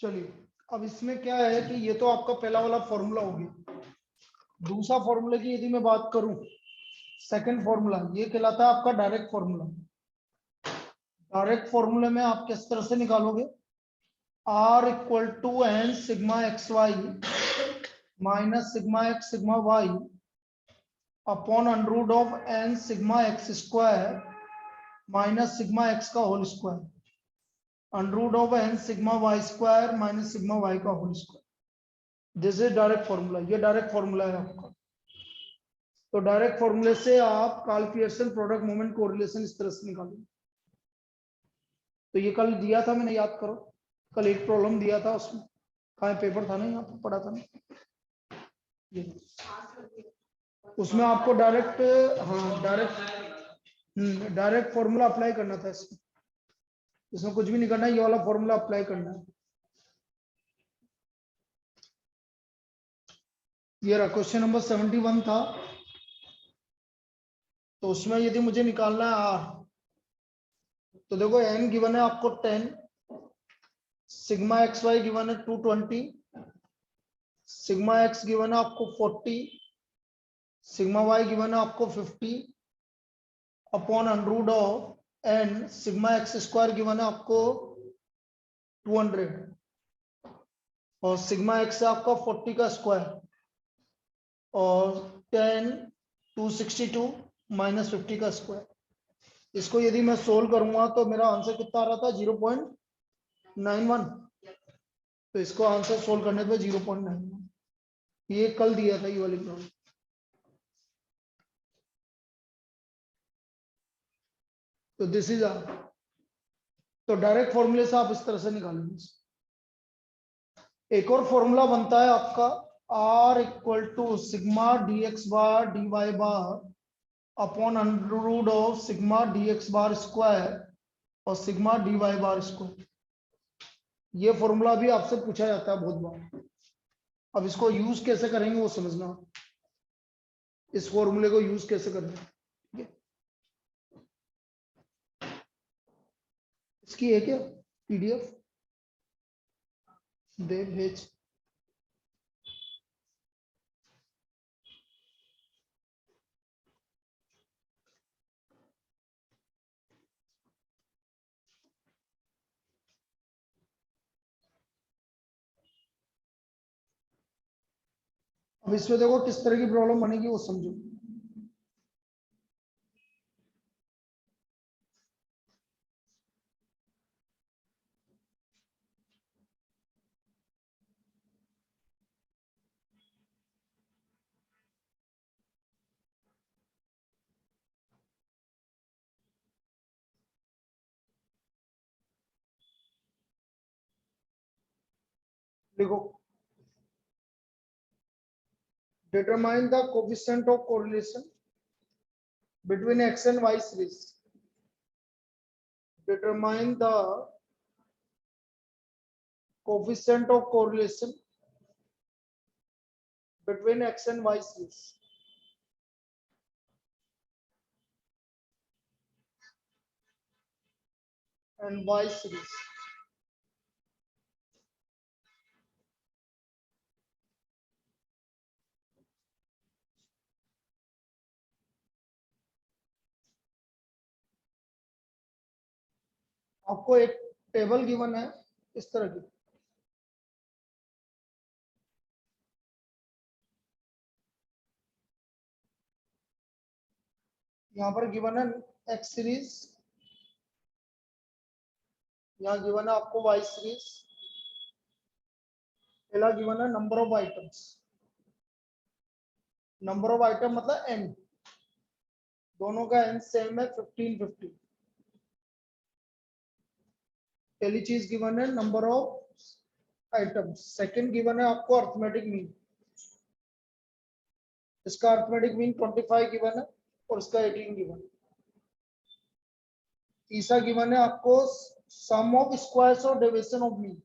चलिए अब इसमें क्या है कि ये तो आपका पहला वाला फॉर्मूला हो गया। दूसरा फॉर्मूले की यदि मैं बात करूं, सेकंड फॉर्मूला ये कहलाता है आपका डायरेक्ट फॉर्मूला। डायरेक्ट फॉर्मूले में आप किस तरह से निकालोगे, R equal to N sigma X Y minus sigma X sigma Y upon under root of N sigma X square minus sigma X का whole square under root of N sigma Y square minus sigma Y का whole square. This is direct formula, ये direct formula है आपका। तो direct फॉर्मूले से आप Karl Pearson product moment correlation इस तरह से निकालेंगे। तो ये कल दिया था मैंने, याद करो, कल एक प्रॉब्लम दिया था, उसमें कहाँ पेपर था ना, यहाँ पर पढ़ा था ना ये, उसमें आपको डायरेक्ट, हाँ डायरेक्ट फॉर्मूला अप्लाई करना था इसमें। इसमें कुछ भी नहीं करना है, ये वाला फॉर्मूला अप्लाई करना है। ये रहा क्वेश्चन नंबर 71 था। तो उसमें यदि मुझे निकालना है आर, तो देखो एन गिवन है आपको 10, सिग्मा एक्स वाई गिवन है 220, सिग्मा एक्स गिवन है आपको 40, सिग्मा वाई गिवन है आपको 50 upon under root of N sigma X square given है आपको 200 और सिग्मा एक्स है आपका 40 का स्क्वायर और 10 262 माइनस 50 का स्क्वायर। इसको यदि मैं सोल्व करूंगा तो मेरा आंसर कितना आ रहा था, 0.91। तो इसको आंसर सोल्व करने पे 0.91, ये कल दिया था ये वाली प्रॉब्लम। तो दिस इज आर, तो डायरेक्ट फॉर्मूले से आप इस तरह से निकालेंगे। एक और फॉर्मूला बनता है आपका R equal to sigma D X bar D Y bar upon under root of sigma D X bar square और sigma D Y bar square. ये फॉर्मूला भी आपसे पूछा जाता है बहुत बार। अब इसको यूज कैसे करेंगे वो समझना, इस फॉर्मूले को यूज कैसे करना है। ठीक है, इसकी है क्या पीडीएफ, दे भेज। अब इसमें देखो किस तरह की प्रॉब्लम बनेगी वो समझो। देखो, determine the coefficient of correlation between x and y series. Determine the coefficient of correlation between x and y series. And y series. आपको एक टेबल गिवन है इस तरह की, यहाँ पर गिवन है एक्स सीरीज, यहाँ गिवन है आपको वाई सीरीज, पहला गिवन है number of items, number of item मतलब एन, दोनों का एन सेम है 1550। पहली चीज गिवन है number of items, second given है आपको अर्थमेटिक मीन, इसका अर्थमेटिक मीन 25 गिवन है और इसका 18 गिवन है। तीसरा गिवन है आपको सम ऑफ स्क्वायर्स और deviation of mean,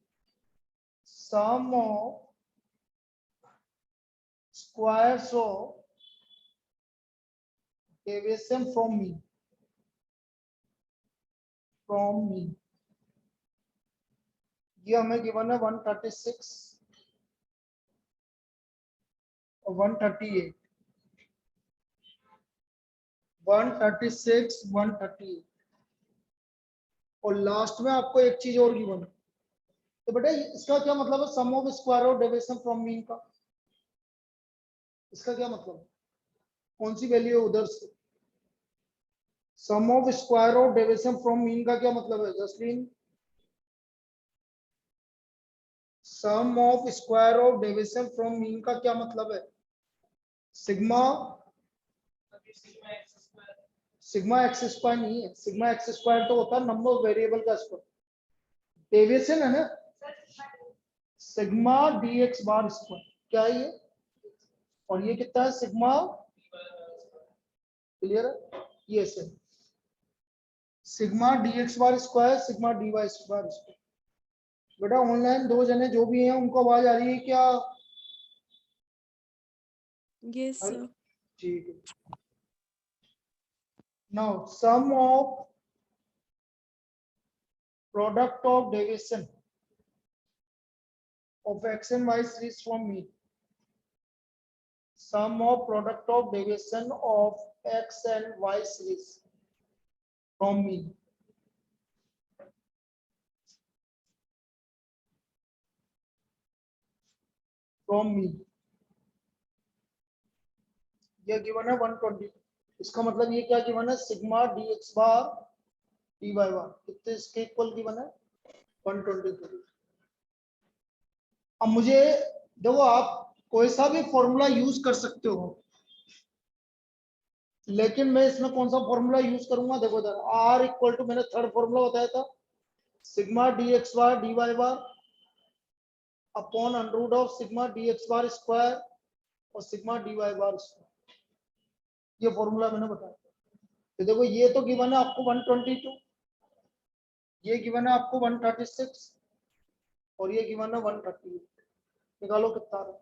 sum of squares of deviation from mean, from mean. ये हमें गिवन है 136 और 138, 136 138, और लास्ट में आपको एक चीज और गिवन है। तो बेटा इसका क्या मतलब है, sum of square of deviation from mean का, इसका क्या मतलब है, कौन सी वैल्यू है उधर से? Sum of square of deviation from mean का क्या मतलब है Jasleen? Sum of square of deviation from mean का क्या मतलब है? सिग्मा, सिग्मा एक्स स्क्वायर नहीं है, सिग्मा एक्स स्क्वायर तो होता है नंबर ऑफ वेरिएबल का स्क्वायर, डेविएशन है ना, sigma D X bar square, क्या है ये, और ये कितना है सिग्मा, क्लियर है, ये से sigma D X bar square, sigma D Y bar square. बेटा ऑनलाइन दो जने जो भी हैं उनको आवाज आ रही है क्या? Yes, sir. ठीक है। Now sum of product of deviation of x and y series from mean, sum of product of deviation of x and y series from mean, from mean, ये गिवन है 120। इसका मतलब ये क्या गिवन है, sigma D X bar D Y बार कितने इसके equal given है 123। अब मुझे देखो, आप कोई सा भी फॉर्मूला यूज कर सकते हो, लेकिन मैं इसमें कौन सा फॉर्मूला यूज करूंगा, देखो इधर आर इक्वल टू, मैंने थर्ड फॉर्मूला बताया था, sigma D X bar D Y bar upon under root of sigma D X bar square और sigma D Y bar square, ये फॉर्मूला मैंने बताया। तो देखो ये तो गिवन है आपको 122, ये गिवन है आपको 136 और ये गिवन है 138, निकालो कितना आ रहा है,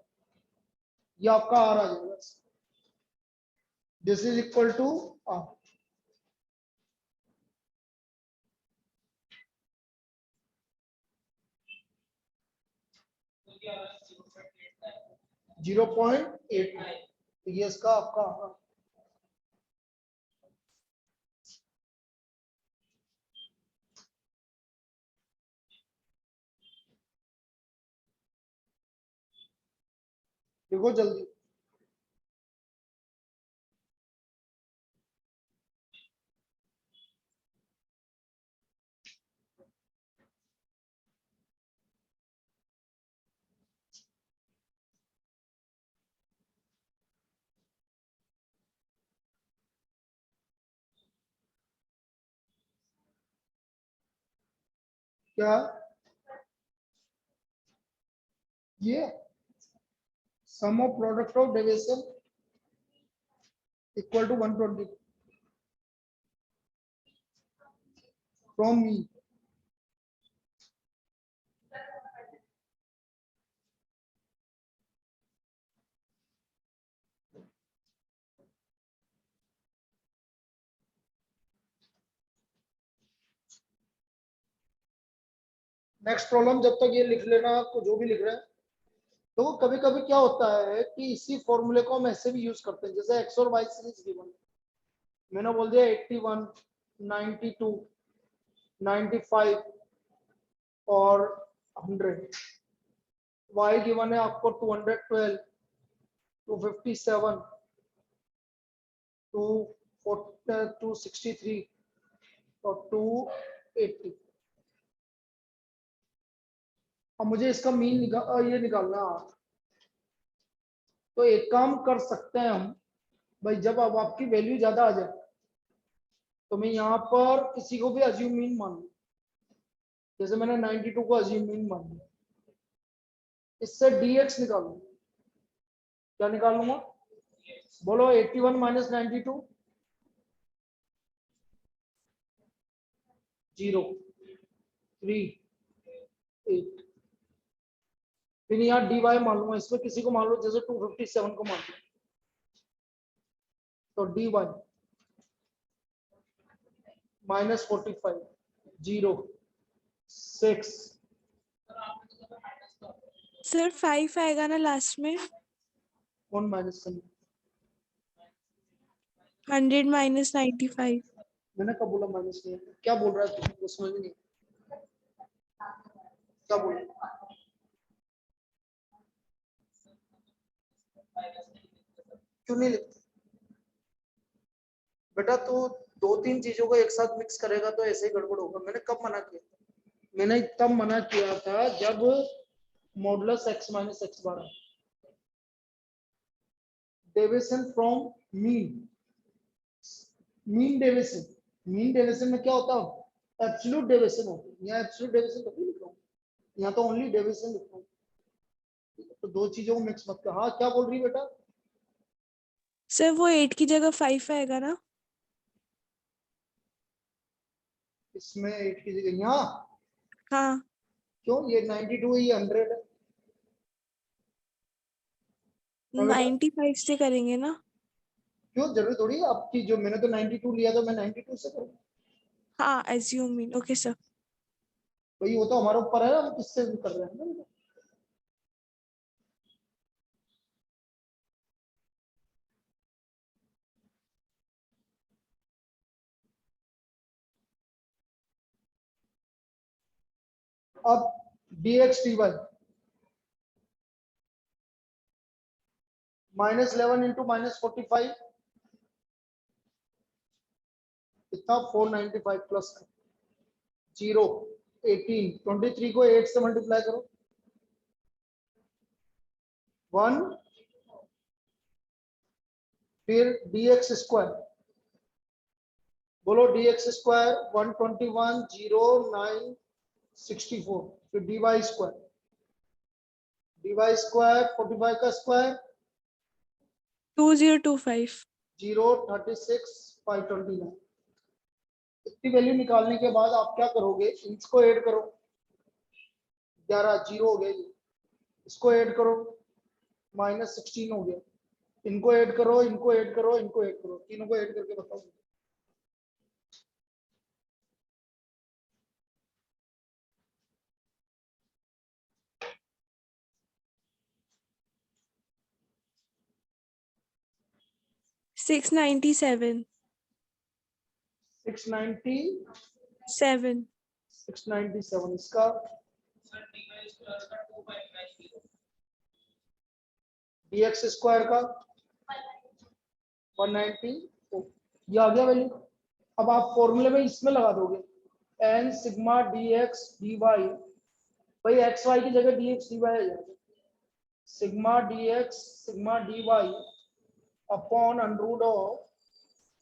ये आपका आर आ जाएगा, this is equal to R. Zero point eight, ये इसका आपका आ रहा है। देखो जल्दी, क्या ये sum of product of deviation equal to 120 from me, next problem जब तक ये लिख लेना, आपको जो भी लिख रहे हैं। तो कभी कभी क्या होता है कि इसी फॉर्मूले को हम ऐसे भी यूज करते हैं, जैसे एक्स और वाई सीरीज गिवन, मैंने बोल दिया 81 92 95 और 100, वाई गिवन है आपको 212 257 263 और 280। अब मुझे इसका मीन ये निकालना है, तो एक काम कर सकते हैं हम भाई, जब अब आपकी वैल्यू ज्यादा आ जाए तो मैं यहाँ पर किसी को भी अज्यूम मीन मान लूं, जैसे मैंने 92 को अज्यूम मीन मान लिया, इससे dx निकालू, क्या निकालूंगा बोलो, 81 माइनस 92 0 3 8, फिर यहाँ dy मान लूंगा, इसमें किसी को मान लो जैसे 257 को मान लो, तो dy माइनस 45 0 6 सर 5 आएगा ना लास्ट में? कौन माइनस करना? 100 माइनस 95। मैंने कब बोला माइनस नहीं है? क्या बोल रहा है तू? वो समझ नहीं क्या बोल रहा है? क्यों नहीं लिखते बेटा? तो दो तीन चीजों को एक साथ मिक्स करेगा तो ऐसे ही गड़बड़ होगा। मैंने कब मना किया? मैंने तब मना किया था जब modulus x minus x bar deviation from mean. Mean deviation में क्या होता है? एब्सोल्यूट डेविएशन होता है। यहाँ एब्सोल्यूट डेविएशन तो नहीं लिख रहा हूँ, यहाँ तो ओनली डेविएशन लिख रहा हूँ। तो दो चीजों को मिक्स मत कर। हाँ क्या बोल रही बेटा? सर वो 8 की जगह 5 आएगा ना? इसमें 8 की जगह यहाँ हाँ। क्यों? ये 92 है, ये 100 है। हाँ बेटा, 95 से करेंगे ना? क्यों? जरूरी थोड़ी है आपकी, जो मैंने तो 92 लिया तो मैं 92 से करूँ। हाँ, एज्यूमिंग। Okay sir. भाई वो तो हमारे ऊपर है, हम किससे भी कर रहे हैं ना। अब dx dy -11 इंटू -45 कितना? 495 प्लस 0 18 23 को 8 से मल्टीप्लाई करो 1 फिर dx स्क्वायर बोलो dx स्क्वायर 121 0 9 64 फिर dy स्क्वायर 45 का स्क्वायर 2025। 0 36 529। इतनी वैल्यू निकालने के बाद आप क्या करोगे? इसको ऐड करो 11 0 हो गया ये, इसको ऐड करो -16 हो गया, इनको ऐड करो, इनको ऐड करो, इनको ऐड करो, तीनों को ऐड करके बताओ। सिक्स 97। 697 इसका dx स्क्वायर का 190 ये आ गया वैल्यू। अब आप फॉर्मूले में इसमें लगा दोगे n सिग्मा dx dy, भाई एक्स वाई की जगह dx dy आ जाएगा। Sigma dx sigma dy upon under of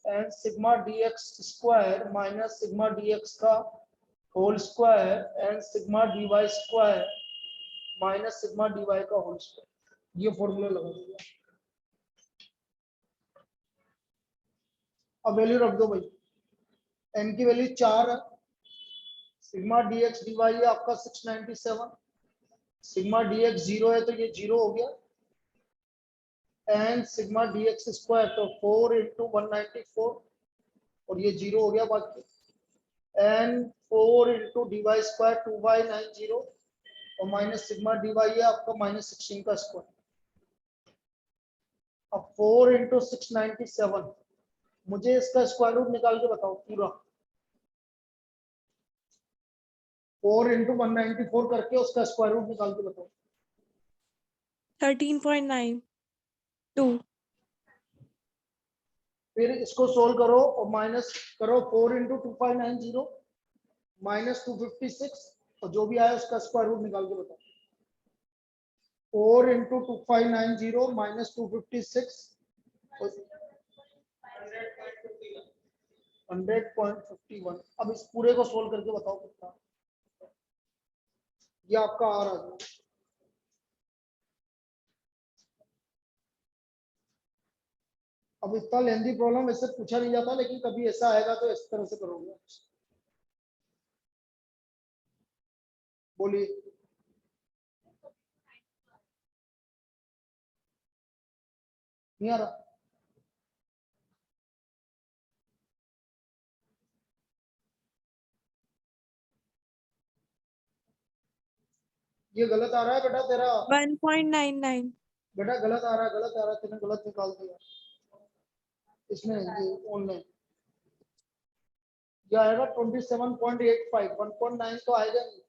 N sigma dx square minus sigma dx का whole square N sigma dy square minus sigma dy का whole square. ये formula लगा दिया। अब वैल्यू रख दो भाई, n की वैल्यू 4 है, सिग्मा dx dy है आपका 697, सिग्मा dx 0 है तो ये 0 हो गया, एन सिग्मा dx स्क्वायर तो 4 इंटू 194 और ये 0 हो गया बाकी, N 4 into D Y square 2/90 और माइनस सिग्मा डी वाई है आपका -16 का स्क्वायर। अब 4 इंटू 697, मुझे इसका स्क्वायर रूट निकाल के बताओ पूरा। 4 इंटू 194 करके उसका स्क्वायर रूट निकाल के बताओ। 13.92। फिर इसको सोल्व करो और माइनस करो 4 इंटू 2590 -256 और जो भी आया उसका स्क्वायर रूट निकाल के बताओ। 4 इंटू 2590 -256 100.51। अब इस पूरे को सोल्व करके बताओ कितना। ये आपका आ रहा है। अब इतना लेंदी प्रॉब्लम ऐसे पूछा नहीं जाता, लेकिन कभी ऐसा आएगा तो इस तरह से करोगे। बोलिए। नहीं आ रहा? ये गलत आ रहा है बेटा तेरा, 1.99। बेटा गलत आ रहा है, गलत आ रहा है, तूने गलत निकाल दिया इसमें, ये ऑनलाइन ये आएगा 27.85, 1.9 तो आएगा नहीं।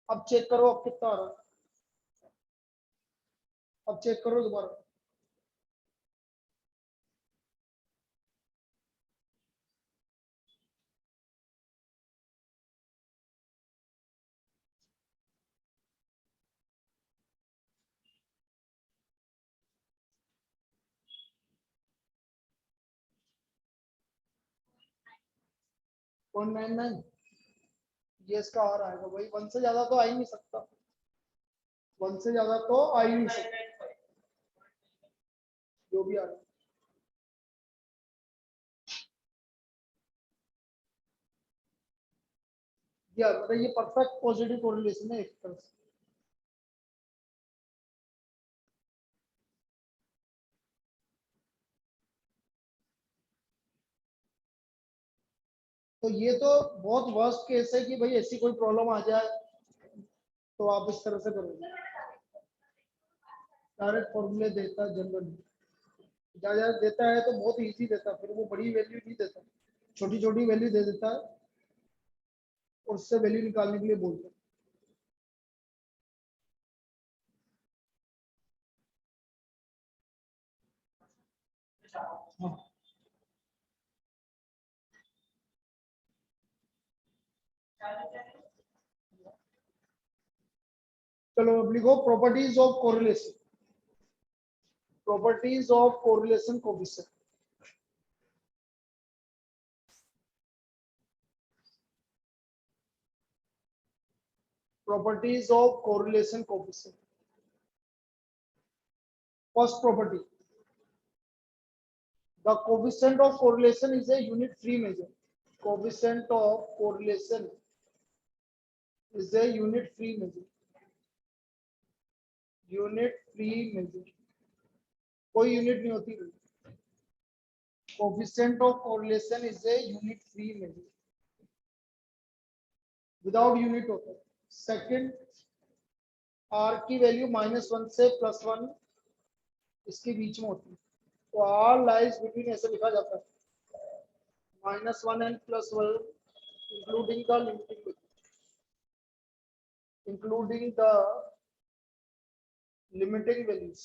अब चेक करो अब कितना आ रहा है, अब चेक करो दोबारा। पॉइंट 99 ये इसका आ रहा है भाई, 1 से ज्यादा तो आ ही नहीं सकता, 1 से ज्यादा तो आ ही नहीं सकता, जो भी आ रहा है। यार मतलब ये परफेक्ट पॉजिटिव कोरिलेशन है एक तरह से। तो ये तो बहुत वर्स्ट केस है कि भाई ऐसी कोई प्रॉब्लम आ जाए तो आप इस तरह से करोगे, डायरेक्ट फॉर्मूले देता जनरल, ज्यादा देता है तो बहुत इजी देता है, फिर वो बड़ी वैल्यू नहीं देता, छोटी छोटी वैल्यू दे देता है और उससे वैल्यू निकालने के लिए बोलता है। हाँ। चलो अब लिखो properties of correlation, properties of correlation coefficient. Properties of correlation coefficient. First property, the coefficient of correlation is a unit free measure, coefficient of correlation is a unit free measure, unit free measure, कोई unit नहीं होती, coefficient of correlation is a unit free measure, without unit होता है। Second, are की value -1 से +1 इसके बीच में होती है, तो आर लाइज बिटवीन, ऐसे लिखा जाता है -1 and +1 including the limiting, including the limiting values,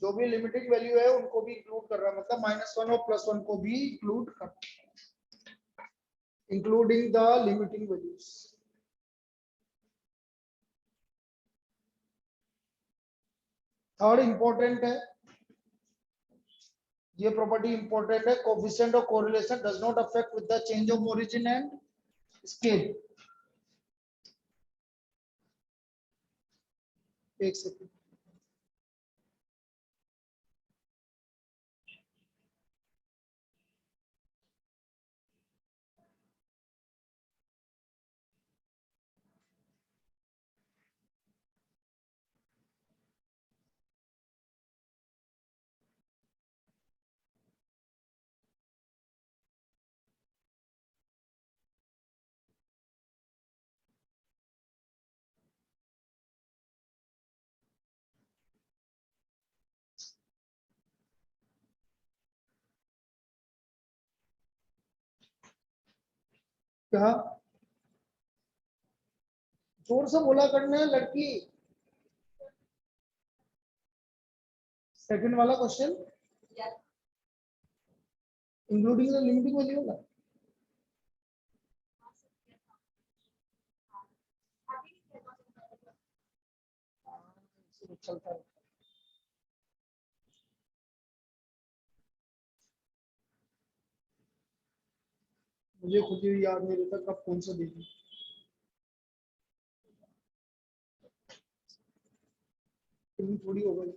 जो भी लिमिटिंग वैल्यू है उनको भी इंक्लूड कर रहा है, मतलब -1 और +1 को भी इंक्लूड कर, including the limiting values. Third important है, ये प्रॉपर्टी इंपॉर्टेंट है, coefficient of correlation does not affect with the change of origin and scale. एक सेकंड, क्या जोर से बोला करने लड़की। सेकंड वाला question including the limiting value होगा, चलता है, मुझे खुद ही याद नहीं रहता कब कौन सा देखी, थोड़ी हो गई।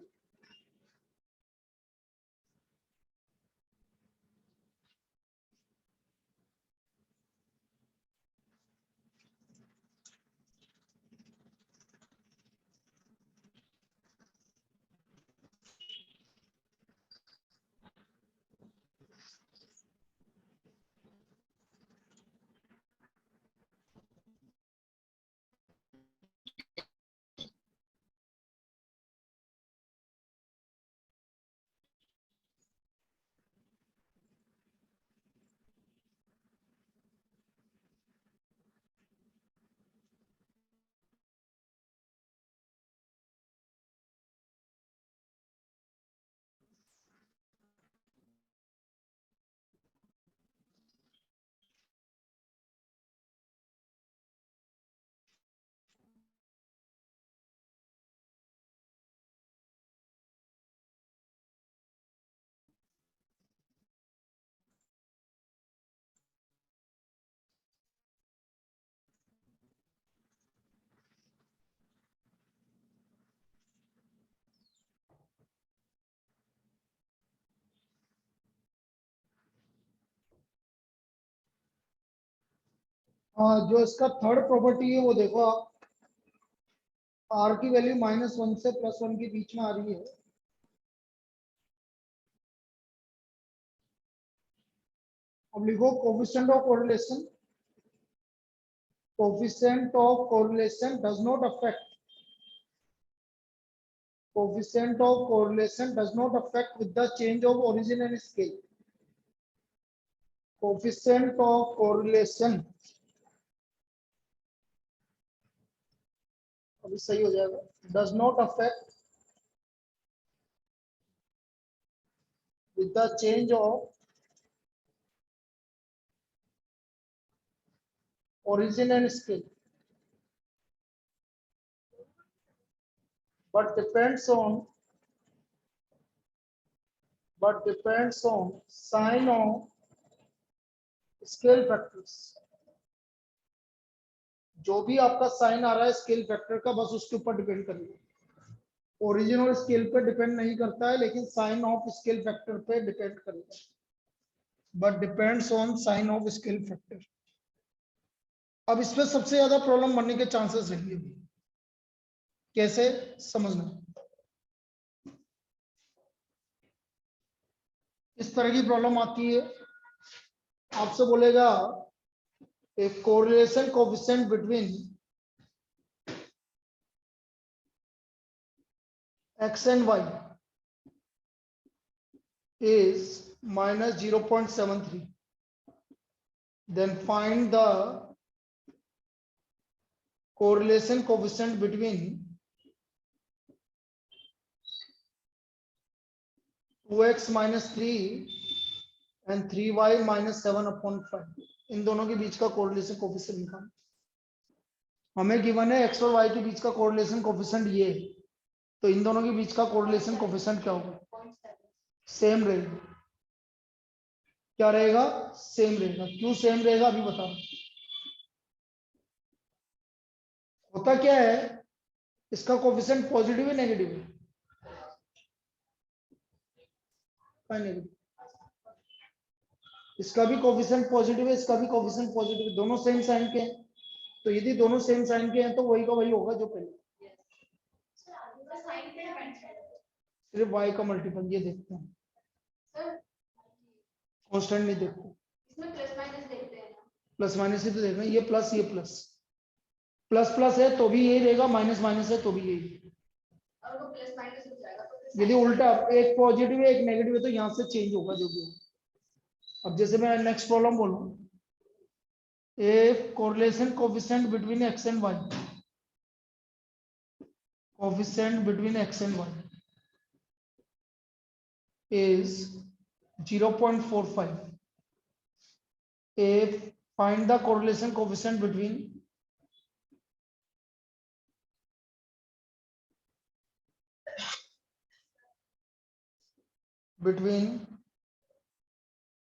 जो इसका थर्ड प्रॉपर्टी है वो देखो आप, आर की वैल्यू -1 से +1 के बीच में आ रही है। अब लिखो coefficient of correlation, coefficient of correlation does not affect, coefficient of correlation does not affect with the change of origin and scale. Coefficient of correlation, अभी सही हो जाएगा, does not affect with the change of origin and scale, but depends on sign of scale factors. जो भी आपका sign आ रहा है scale factor का, बस उसके ऊपर डिपेंड करेगा। ओरिजिन और स्केल पे डिपेंड नहीं करता है, लेकिन साइन ऑफ स्केल फैक्टर पे डिपेंड करेगा, but depends on sign of scale factor. अब इसमें सबसे ज्यादा प्रॉब्लम बनने के चांसेस रहेंगे। कैसे समझना, इस तरह की प्रॉब्लम आती है, आपसे बोलेगा a correlation coefficient between x and y is -0.73, then find the correlation coefficient between 2x - 3 and 3y - 7/5। इन दोनों के बीच का कोरिलेशन कोफिशिएंट निकालना। हमें गिवन है x और y के बीच का कोरिलेशन कोफिशिएंट ये है, तो इन दोनों के बीच का कोरिलेशन कोफिशिएंट क्या होगा? सेम रहेगा। क्या रहेगा? सेम रहेगा। क्यों सेम रहेगा अभी बता रहा हूं। होता क्या है, इसका कोफिशिएंट पॉजिटिव है नेगेटिव है? नेगेटिव। इसका भी कोफिशिएंट पॉजिटिव है, इसका भी कोफिशिएंट पॉजिटिव है, दोनों सेम साइन के हैं। तो यदि दोनों सेम साइन के हैं तो वही का वही होगा जो पहले। सिर्फ y का मल्टीपल, ये देखते हैं, कांस्टेंट नहीं देखते, इसमें प्लस माइनस देखते हैं। प्लस माइनस ही तो देखना है। ये प्लस प्लस प्लस है तो भी यही रहेगा, माइनस माइनस है तो भी यही। और वो प्लस माइनस हो जाएगा तो यदि उल्टा एक पॉजिटिव है एक नेगेटिव है तो यहाँ से चेंज होगा जो भी हो। अब जैसे मैं नेक्स्ट प्रॉब्लम बोलूं, a correlation coefficient between x and y, coefficient between x and y is 0.45. A, find the correlation coefficient between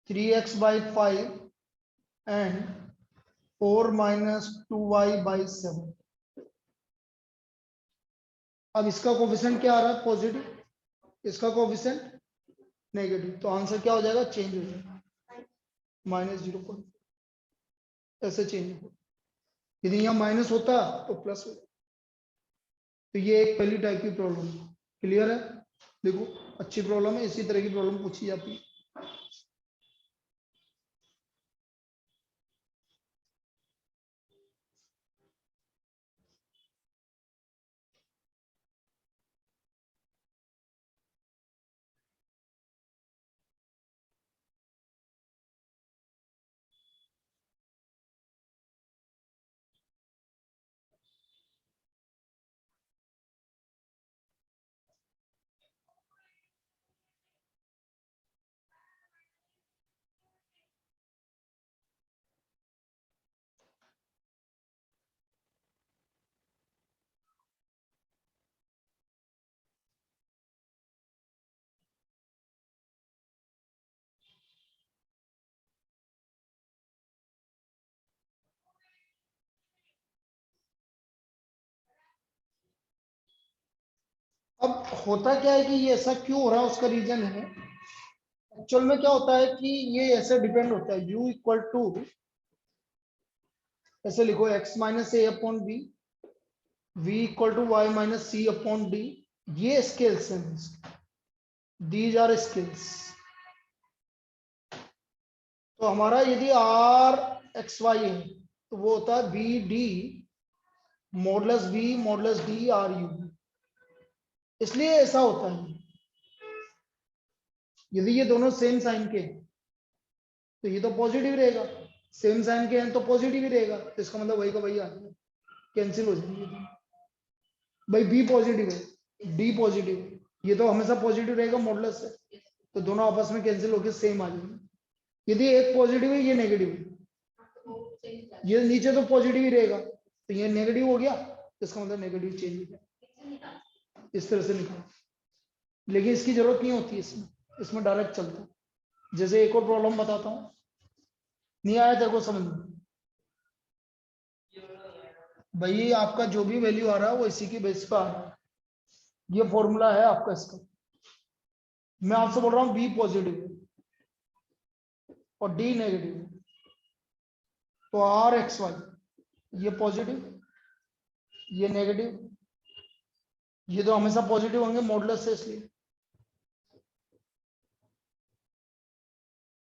3x/5 and 4 - 2y/7। अब इसका कोफिशिएंट क्या आ रहा है? पॉजिटिव, इसका कोफिशिएंट नेगेटिव, तो आंसर क्या हो जाएगा? चेंज हो जाएगा, -0. ऐसे चेंज होगा। यदि यहाँ माइनस होता तो प्लस हो। तो ये एक पहली टाइप की प्रॉब्लम है। क्लियर है? देखो अच्छी प्रॉब्लम है, इसी तरह की प्रॉब्लम पूछी जाती है। अब होता क्या है कि ये ऐसा क्यों हो रहा है, उसका रीजन है। एक्चुअल में क्या होता है कि ये ऐसे डिपेंड होता है, u = ऐसे लिखो x minus A upon B, v equal to Y minus C upon D. ये स्केल्स हैं, दीज आर स्केल्स। तो हमारा यदि आर एक्स वाई है तो वो होता है B D modulus B modulus D R U. इसलिए ऐसा होता है, यदि ये दोनों सेम साइन के हैं तो ये तो पॉजिटिव रहेगा, सेम साइन के हैं तो पॉजिटिव ही रहेगा, तो इसका मतलब वही का वही आ जाएगा, कैंसिल हो जाएंगे। भाई बी पॉजिटिव है, डी पॉजिटिव है, ये तो हमेशा पॉजिटिव रहेगा मॉडुलस है, तो दोनों आपस में कैंसिल होकर सेम आ जाएंगे। यदि एक पॉजिटिव है ये नेगेटिव है, ये नीचे तो पॉजिटिव ही रहेगा, तो ये नेगेटिव हो गया, तो इसका मतलब नेगेटिव चेंज हो गया। इस तरह से निकाल, लेकिन इसकी जरूरत नहीं होती इसमें, इसमें डायरेक्ट चलता है। जैसे एक और प्रॉब्लम बताता हूं, नहीं आया तेरे को समझ में? भाई आपका जो भी वैल्यू आ रहा है वो इसी की बेस पर आ रहा है, ये फॉर्मूला है आपका इसका। मैं आपसे बोल रहा हूँ बी पॉजिटिव है और डी नेगेटिव है, तो आर एक्स वाई ये पॉजिटिव ये नेगेटिव, ये तो हमेशा पॉजिटिव होंगे मॉडुलस से, इसलिए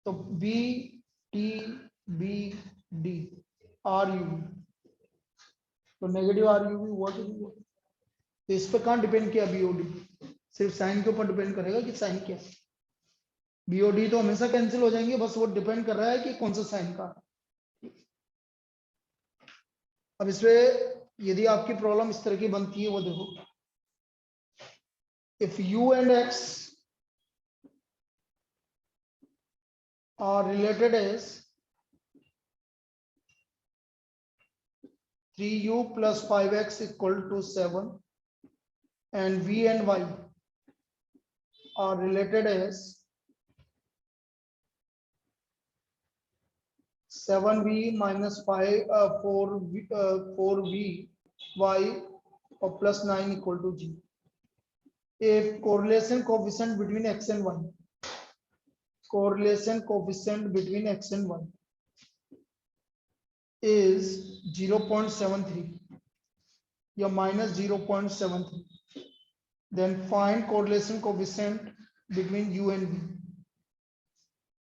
तो B T B D R U, तो नेगेटिव आर यू भी हुआ कि नहीं हुआ? तो इस पर कहाँ डिपेंड किया बीओडी, सिर्फ साइन के ऊपर डिपेंड करेगा कि साइन क्या है। बीओडी तो हमेशा कैंसिल हो जाएंगे, बस वो डिपेंड कर रहा है कि कौन सा साइन का। अब इसमें यदि आपकी प्रॉब्लम इस तरह की बनती है, वो देखो, if U and X are related as 3u plus 5x equal to 7 and v and y are related as 7v minus 4v y or plus 9 equal to g. A correlation coefficient between x and y, correlation coefficient between x and y is 0.73 या minus 0.73. Then find correlation coefficient between u and v.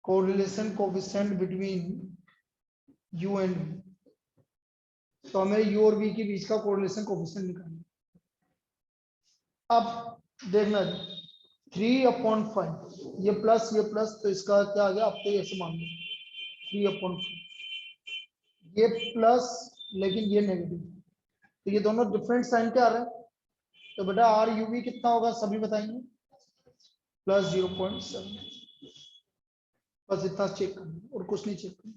Correlation coefficient between u and v. तो हमें u और v के बीच का correlation coefficient निकालना। अब देखना 3/5, ये प्लस तो इसका क्या आ गया, आपको ऐसे मान लो 3/5, ये प्लस लेकिन ये नेगेटिव, तो ये दोनों डिफरेंट साइन के आ रहे हैं, तो बेटा आर यू वी कितना होगा सभी बताएंगे, प्लस 0.7। बस इतना चेक करना और कुछ नहीं चेक करना,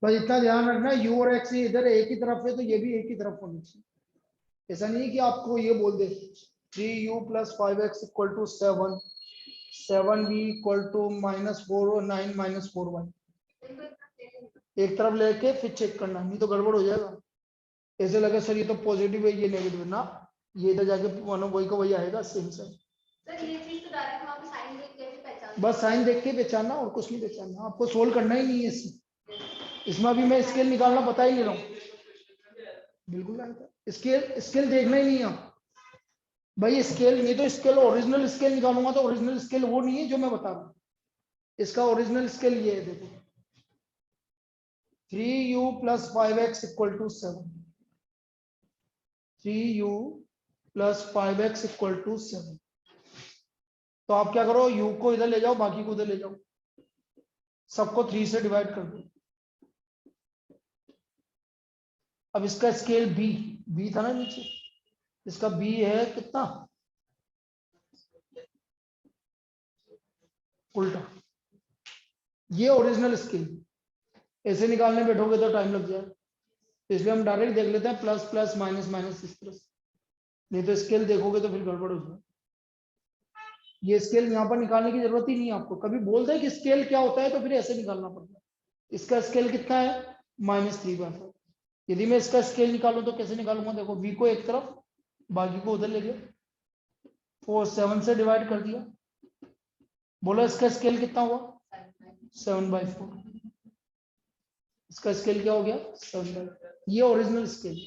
बस इतना ध्यान रखना यू और एक्स इधर एक ही तरफ है तो ये भी एक ही तरफ होनी चाहिए। ऐसा नहीं है कि आपको ये बोल दे 3u plus 5x equal to 7, 7v equal to -4 और 9 minus 4y, एक तरफ लेके फिर चेक करना, नहीं तो गड़बड़ हो जाएगा। ऐसे लगे सर ये तो पॉजिटिव है ये नेगेटिव है ना, ये इधर जाके वही का वही आएगा सेम सेम। सर ये चीज तो डायरेक्ट वहां पे साइन देख के भी पहचान, बस साइन देख के पहचानना और कुछ नहीं पहचानना, आपको सोल्व करना ही नहीं है इसमें अभी मैं स्केल निकालना बता ही नहीं रहा हूँ, बिल्कुल स्केल देखना ही नहीं है आप भाई। स्केल नहीं तो स्केल ओरिजिनल स्केल निकालूंगा तो ओरिजिनल स्केल वो नहीं है जो मैं बता रहा हूँ, इसका ओरिजिनल स्केल ये है, देखो 3u plus 5x equal to 7, 3u plus 5x equal to 7। तो आप क्या करो, u को इधर ले जाओ बाकी को उधर ले जाओ, सबको 3 से डिवाइड कर दो। अब इसका स्केल b था ना नीचे, इसका b है कितना, उल्टा, ये ओरिजिनल स्केल, ऐसे निकालने बैठोगे तो टाइम लग जाए, इसलिए हम डायरेक्ट देख लेते हैं प्लस प्लस माइनस माइनस इस तरह से, नहीं तो स्केल देखोगे तो फिर गड़बड़ हो जाए। ये स्केल यहाँ पर निकालने की जरूरत ही नहीं है आपको, कभी बोलते हैं कि स्केल क्या होता है तो फिर ऐसे निकालना पड़ता है। इसका स्केल कितना है -3/5, यदि मैं इसका स्केल निकालूं तो कैसे निकालूंगा, देखो v को एक तरफ बाकी को उधर ले गया, 7 से डिवाइड कर दिया, बोलो इसका स्केल कितना हुआ 7/4, इसका स्केल क्या हो गया 7/4। ये ओरिजिनल स्केल।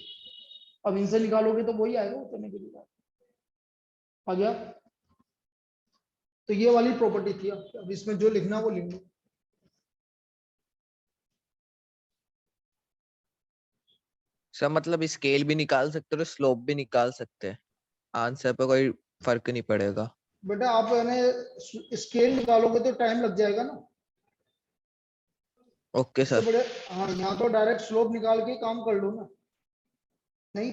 अब इनसे निकालोगे तो वही आएगा उतने के लिए। आ गया। तो ये वाली प्रॉपर्टी थी आपकी। अब इसमें जो लिखना वो लिख लो। सर मतलब स्केल भी निकाल सकते हो, स्लोप भी निकाल सकते हैं, आंसर पे कोई फर्क नहीं पड़ेगा। बेटा आप स्केल निकालोगे तो टाइम लग जाएगा ना। ओके इससे सर। बड़े हाँ, यहाँ तो डायरेक्ट स्लोप निकाल के काम कर लो ना। नहीं,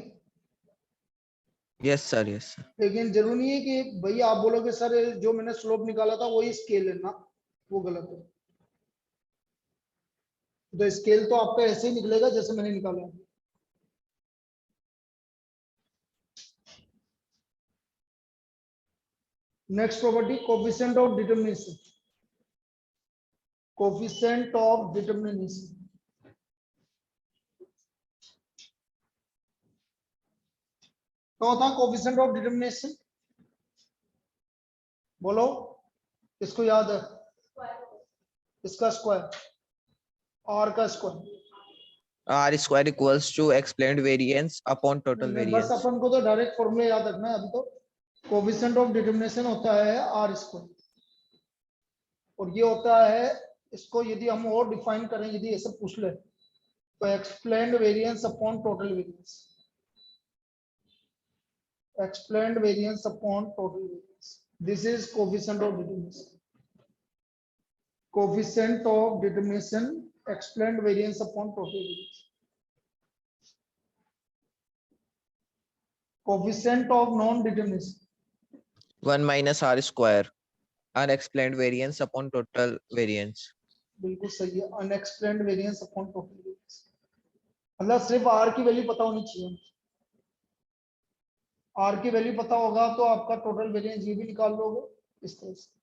यस सर, यस सर। लेकिन जरूरी नहीं है कि भैया आप बोलोगे सर जो मैंने स्लोप निकाला था वही स्केल है ना, वो गलत है। तो स्केल तो आपका ऐसे ही निकलेगा जैसे मैंने निकाला है। Next property, coefficient of determination. Coefficient of determination. तो होता है कोफिशिएंट ऑफ डिटरमिनेशन, बोलो इसको याद है। इसका स्क्वायर, आर का square. R square equals to explained variance upon total बस वेरिएंस। अपन को तो डायरेक्ट फॉर्मूला याद रखना है अभी तो। कोफिशिएंट ऑफ डिटरमिनेशन होता है आर स्क्वायर, और ये होता है, इसको यदि हम और डिफाइन करें, यदि ऐसे पूछ ले तो explained variance upon total variance. Explained variance upon total variance, this is coefficient of determination. Coefficient of determination, explained variance upon total variance. Coefficient of non determination, 1 minus R square, unexplained variance upon total variance. बिल्कुल सही है, unexplained variance upon total variance. मतलब सिर्फ are की value पता होनी चाहिए। Are की वैल्यू पता होगा तो आपका टोटल वेरिएंस ये भी निकाल लोगे इस तरह से।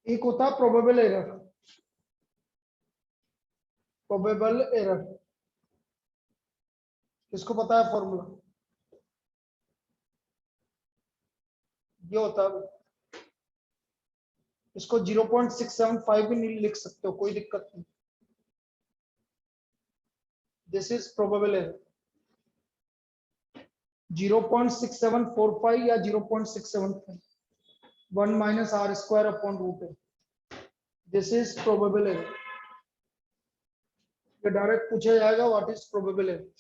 एक होता है प्रोबेबल एरर। प्रोबेबल एरर, इसको पता है फॉर्मूला? ये होता है, इसको 0.675 भी नहीं लिख सकते हो, कोई दिक्कत नहीं। This is probable error. 0.6745 या 0.675, 1 minus R square upon root है। This is probable error. ये डायरेक्ट पूछा जाएगा व्हाट इज प्रोबेबल एरर।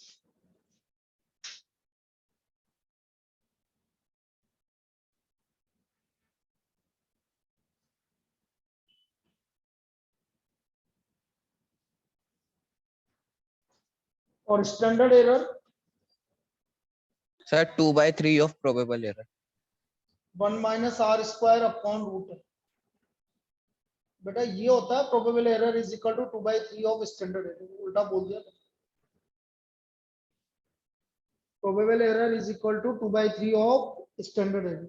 और standard error sir 2/3 of probable error. 1 minus R square upon root है। बेटा ये होता है probable error is equal to 2/3 of standard error. उल्टा बोल दिया। Probable error is equal to 2/3 of standard error.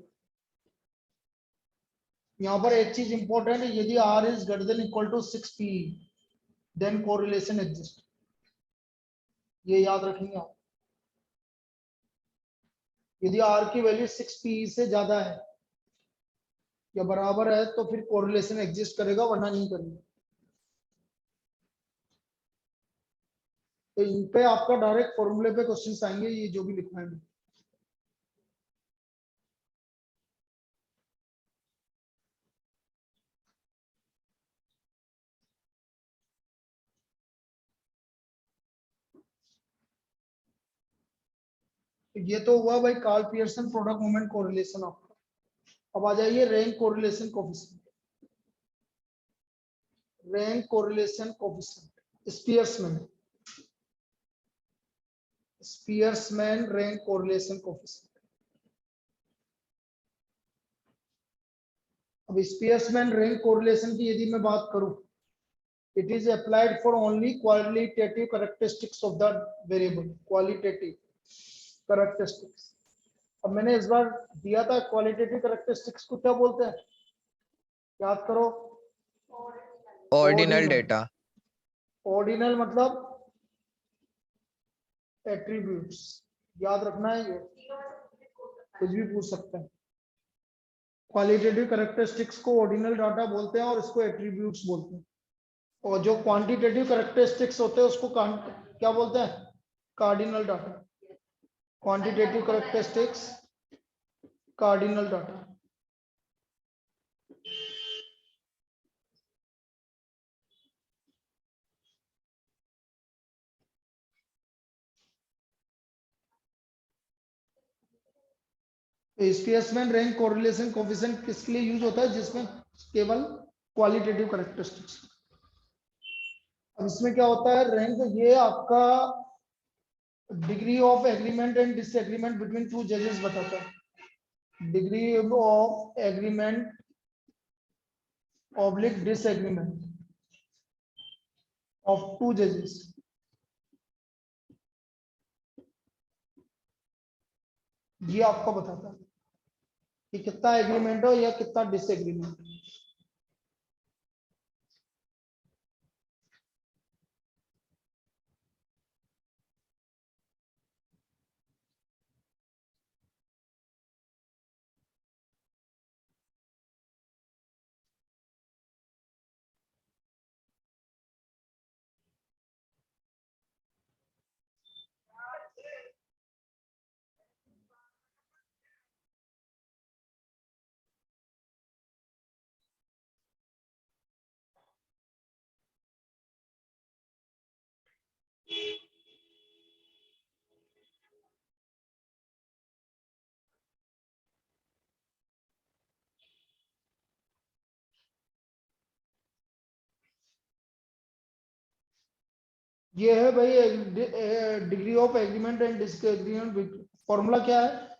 यहाँ पर एक चीज इंपॉर्टेंट है, यदि r is greater than equal to 6p then correlation exist. ये याद रखेंगे आप। यदि r की वैल्यू 6p से ज्यादा है या बराबर है तो फिर कोरिलेशन एग्जिस्ट करेगा, वरना नहीं करेगा। तो इन पे आपका डायरेक्ट फॉर्मूले पे क्वेश्चंस आएंगे, ये जो भी लिखना है। तो ये तो हुआ भाई Karl Pearson product moment correlation आपका। अब आ जाइए rank correlation coefficient. Rank correlation coefficient, Spearman. Spearman rank correlation coefficient. अब स्पियर्समैन रैंक कोरिलेशन की यदि मैं बात करूं It is applied for only qualitative characteristics of the variable. Qualitative characteristics. अब मैंने इस बार दिया था क्वालिटेटिव कैरेक्टरिस्टिक्स को क्या बोलते हैं, याद करो। Ordinal data. ऑर्डिनल मतलब एट्रीब्यूट्स, याद रखना है, ये कुछ भी पूछ सकते हैं। क्वालिटेटिव कैरेक्टरिस्टिक्स को ऑर्डिनल डाटा बोलते हैं और इसको एट्रीब्यूट्स बोलते हैं। और जो क्वांटिटेटिव कैरेक्टरिस्टिक्स होते हैं उसको क्या बोलते हैं, cardinal data. Quantitative characteristics, cardinal data. Spaceman rank correlation coefficient किसके लिए यूज होता है, जिसमें केवल क्वालिटेटिव कैरेक्टरिस्टिक्स। अब इसमें क्या होता है, रैंक ये आपका degree of agreement and disagreement between two जजेस बताता है। Degree of agreement oblique disagreement of two जजेस। ये आपको बताता है कि कितना एग्रीमेंट हो या कितना डिसएग्रीमेंट। ये है भाई degree of agreement and disagreement. Formula क्या है,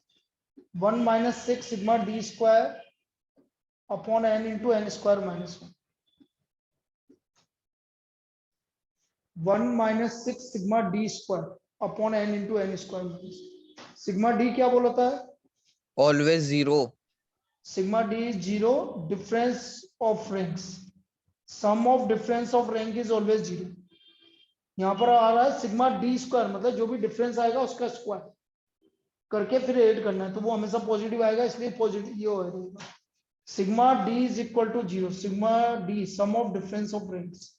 1 - 6 sigma D square upon n into n square minus 1 - 6 sigma D square upon n into n square minus. Sigma D क्या बोलता है, always zero. Sigma D zero, difference of ranks, sum of difference of rank is always zero. यहाँ पर आ रहा है sigma D square, मतलब जो भी डिफरेंस आएगा उसका स्क्वायर करके फिर ऐड करना है, तो वो हमेशा पॉजिटिव आएगा, इसलिए पॉजिटिव ये होगा। Sigma D is equal to zero, sigma D sum of difference of ranks,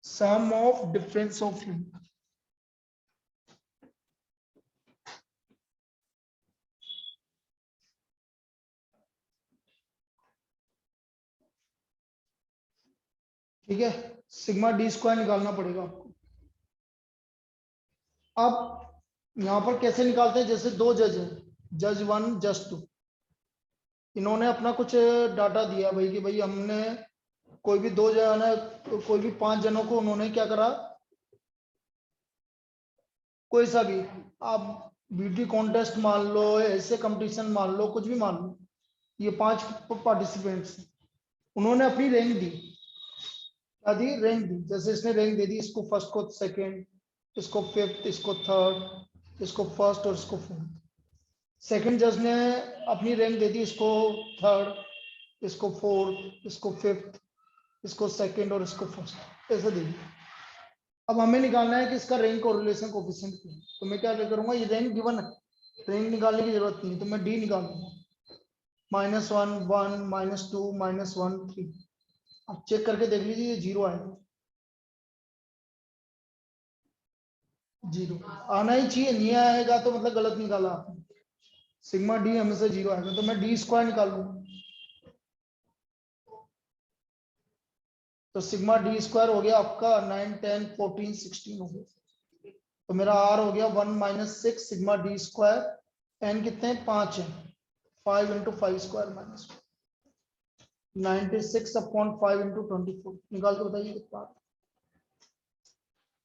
sum of difference of rank. ठीक है, सिग्मा डी स्क्वायर निकालना पड़ेगा आपको। अब यहां पर कैसे निकालते हैं, जैसे दो जज हैं, जज 1 जज 2, इन्होंने अपना कुछ डाटा दिया भाई कि भाई हमने कोई भी दो जन है, कोई भी 5 जनों को उन्होंने क्या करा, कोई सा भी आप ब्यूटी कॉन्टेस्ट मान लो, ऐसे कंपटीशन मान लो, कुछ भी मान लो, ये 5 पार्टिसिपेंट्स, उन्होंने अपनी रैंक दी, क्या दी, रैंक दी। जैसे इसने रैंक दे दी, इसको फर्स्ट को सेकंड, इसको फिफ्थ, इसको थर्ड, इसको फर्स्ट और इसको फोर्थ। सेकंड जज ने अपनी रैंक दे दी, इसको थर्ड, इसको फोर्थ, इसको फिफ्थ, इसको सेकंड और इसको फर्स्ट, ऐसे दे दिया। अब हमें निकालना है कि इसका रैंक और रिलेशन कोएफिशिएंट क्या है। तो मैं क्या करूंगा, ये रैंक गिवन है, रैंक निकालने की जरूरत नहीं, तो मैं डी निकालूंगा, -1 1 -2 -1 3। अब चेक करके देख लीजिए, ये जीरो आएगा, जीरो आना ही चाहिए, नहीं आएगा तो मतलब गलत निकाला आपने। सिग्मा डी हमेशा जीरो आएगा, तो मैं डी स्क्वायर निकाल लूंगा, तो सिग्मा डी स्क्वायर हो गया आपका 9 10 14 16 हो गया। तो मेरा आर हो गया 1 - 6 सिग्मा डी स्क्वायर, एन कितने 5 है, 5 × 5 स्क्वायर माइनस 96 अपॉन 5 × 24। निकाल के बताइए कितना,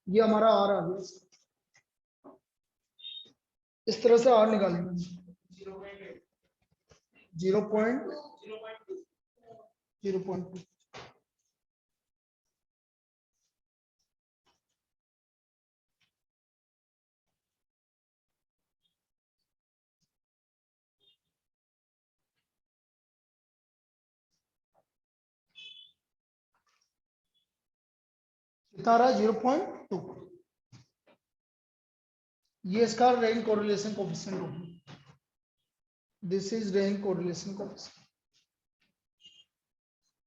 ये हमारा आर आ गया। इस तरह से आर निकालेंगे, 0.2। कितना आ रहा है 0.2। ये इसका रैंक कोरिलेशन कोफिशिएंट होगा। This is rank correlation coefficient.